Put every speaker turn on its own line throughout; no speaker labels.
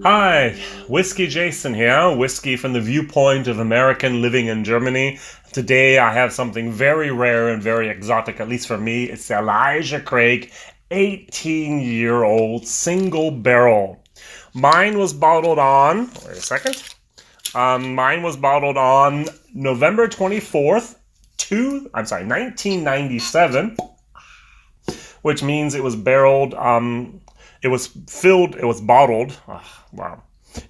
Hi, WhiskyJason here, whiskey from the viewpoint of American living in Germany. Today I have something very rare and very exotic, at least for me. It's the Elijah Craig 18-year-old single barrel. Mine was bottled on, wait a second. Mine was bottled on November 24th, 1997, which means it was barreled, it was filled, it was bottled, wow.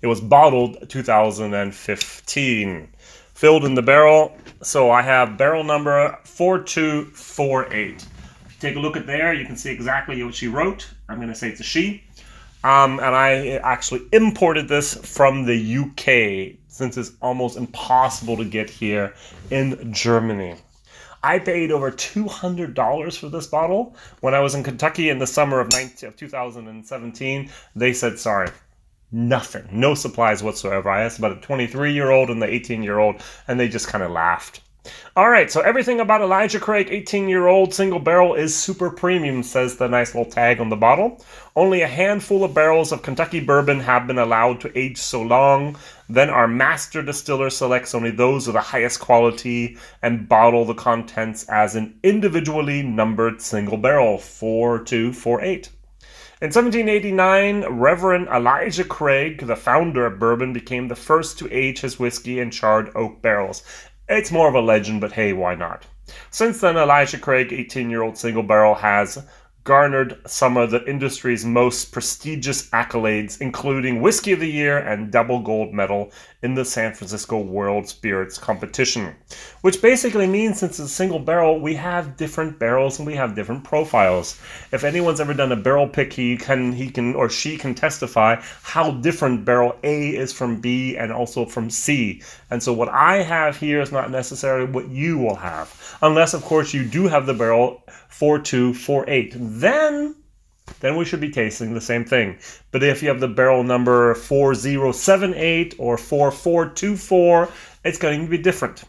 It was bottled 2015. Filled in the barrel, so I have barrel number 4248. If you take a look at there, you can see exactly what she wrote. I'm going to say it's a she. And I actually imported this from the UK, since it's almost impossible to get here in Germany. I paid over $200 for this bottle. When I was in Kentucky in the summer of 2017, they said, sorry, nothing, no supplies whatsoever. I asked about a 23-year-old and the 18-year-old, and they just kind of laughed. All right, so everything about Elijah Craig 18-year-old single barrel is super premium, says the nice little tag on the bottle. Only a handful of barrels of Kentucky bourbon have been allowed to age so long. Then our master distiller selects only those of the highest quality and bottle the contents as an individually numbered single barrel, 4248. In 1789, Reverend Elijah Craig, the founder of bourbon, became the first to age his whiskey in charred oak barrels. It's more of a legend, but hey, why not? Since then, Elijah Craig 18-year-old single barrel has garnered some of the industry's most prestigious accolades, including Whiskey of the Year and double gold medal in the San Francisco World Spirits Competition. Which basically means, since it's a single barrel, we have different barrels and we have different profiles. If anyone's ever done a barrel pick, he can or she can testify how different barrel A is from B and also from C. And so what I have here is not necessarily what you will have, unless of course you do have the barrel 4248. Then we should be tasting the same thing. But if you have the barrel number 4078 or 4424, it's going to be different.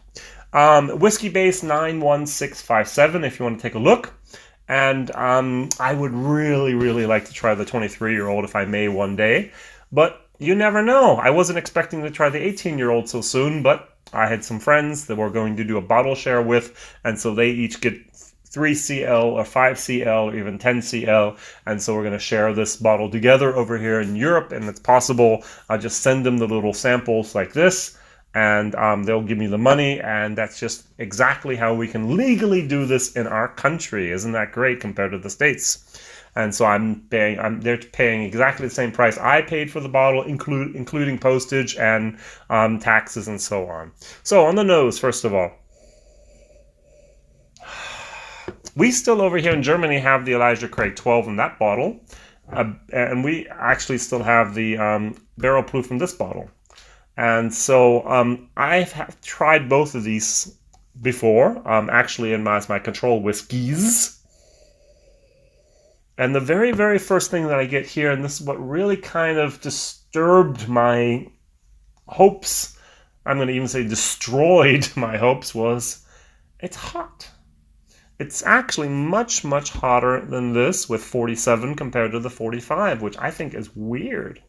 Whiskey base 91657 if you want to take a look. And I would really like to try the 23-year-old if I may one day. But you never know. I wasn't expecting to try the 18-year-old so soon, but I had some friends that we're going to do a bottle share with, and so they each get 3cl or 5cl or even 10cl, and so we're going to share this bottle together over here in Europe, and it's possible I'll just send them the little samples like this, and they'll give me the money, and that's just exactly how we can legally do this in our country. Isn't that great compared to the States? And so they're paying exactly the same price I paid for the bottle, including postage and taxes and so on. So on the nose, first of all, we still over here in Germany have the Elijah Craig 12 in that bottle, and we actually still have the barrel proof from this bottle. And so I have tried both of these before, actually in my control whiskeys. And the very first thing that I get here, and this is what really kind of disturbed my hopes, I'm going to even say destroyed my hopes, was it's hot. It's actually much hotter than this with 47 compared to the 45, which I think is weird.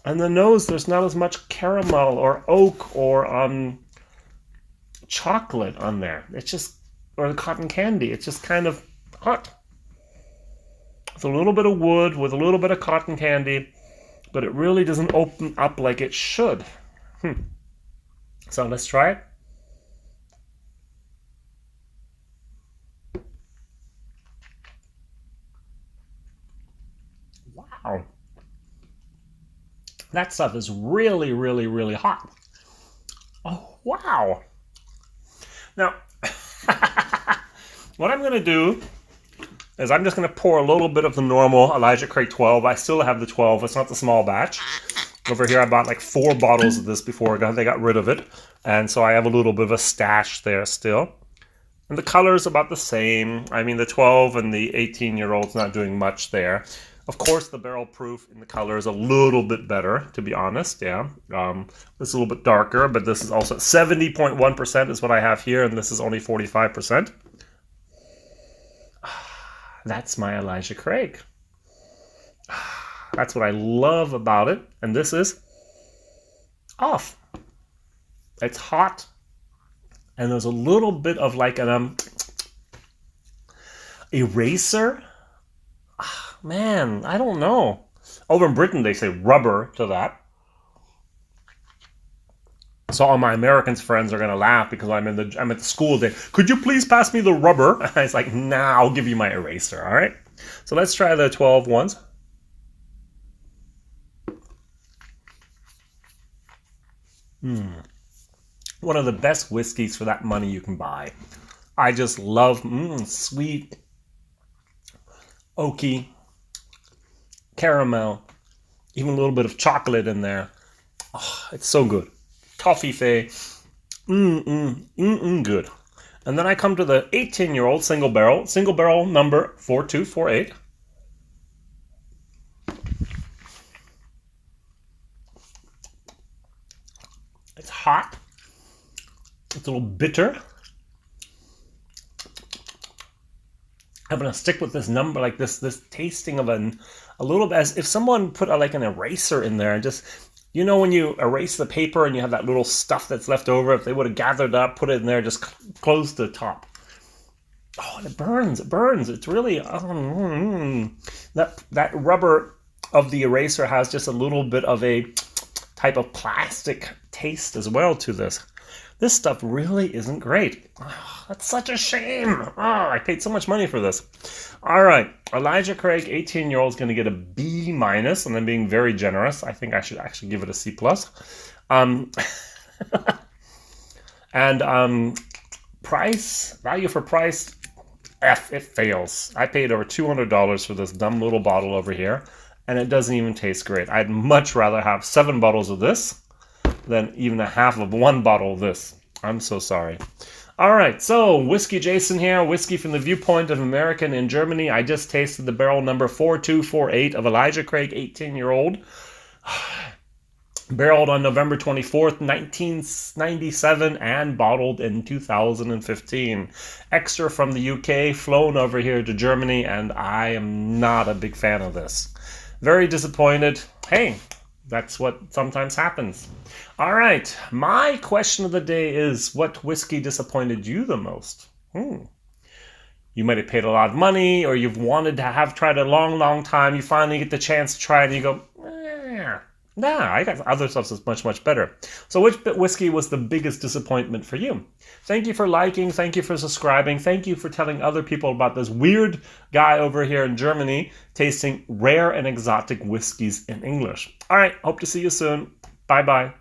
And the nose, there's not as much caramel or oak or chocolate on there. It's just, or the cotton candy. It's just kind of hot. With a little bit of wood, with a little bit of cotton candy, but it really doesn't open up like it should. So let's try it. Wow. That stuff is really hot. Oh, wow. Now, what I'm going to do is I'm just going to pour a little bit of the normal Elijah Craig 12. I still have the 12. It's not the small batch. Over here, I bought like 4 bottles of this before they got rid of it. And so I have a little bit of a stash there still. And the color is about the same. I mean, the 12 and the 18-year-old's not doing much there. Of course, the barrel proof in the color is a little bit better, to be honest, yeah. It's a little bit darker, but this is also 70.1% is what I have here, and this is only 45%. That's my Elijah Craig. That's what I love about it. And this is off. It's hot. And there's a little bit of like an eraser. Man, I don't know. Over in Britain, they say rubber to that. So all my American friends are gonna laugh because I'm at the school day. Could you please pass me the rubber? And I was like, nah, I'll give you my eraser. All right. So let's try the 12 ones. One of the best whiskeys for that money you can buy. I just love sweet, oaky, caramel, even a little bit of chocolate in there. Oh, it's so good. Toffee, good. And then I come to the 18-year-old single barrel number 4248. It's hot. It's a little bitter. I'm gonna stick with this number, like this tasting of a little bit, as if someone put like an eraser in there and just, you know, when you erase the paper and you have that little stuff that's left over, if they would have gathered up, put it in there, just close the top. Oh, and it burns. It burns. It's really that rubber of the eraser has just a little bit of a type of plastic taste as well to this. This stuff really isn't great. Oh, that's such a shame. Oh, I paid so much money for this. All right, Elijah Craig, 18-year-old, is going to get a B-, and I'm being very generous. I think I should actually give it a C+. And value for price, F, it fails. I paid over $200 for this dumb little bottle over here, and it doesn't even taste great. I'd much rather have 7 bottles of this than even a half of 1 bottle of this. I'm so sorry. All right, so Whiskey Jason here, whiskey from the viewpoint of American in Germany. I just tasted the barrel number 4248 of Elijah Craig, 18-year-old. Barreled on November 24th, 1997, and bottled in 2015. Extra from the UK, flown over here to Germany, and I am not a big fan of this. Very disappointed. Hey, that's what sometimes happens. All right, my question of the day is, what whiskey disappointed you the most? You might have paid a lot of money, or you've wanted to have tried a long time. You finally get the chance to try it, and you go, nah, I got other stuff that's much, much better. So which whiskey was the biggest disappointment for you? Thank you for liking. Thank you for subscribing. Thank you for telling other people about this weird guy over here in Germany tasting rare and exotic whiskeys in English. All right, hope to see you soon. Bye-bye.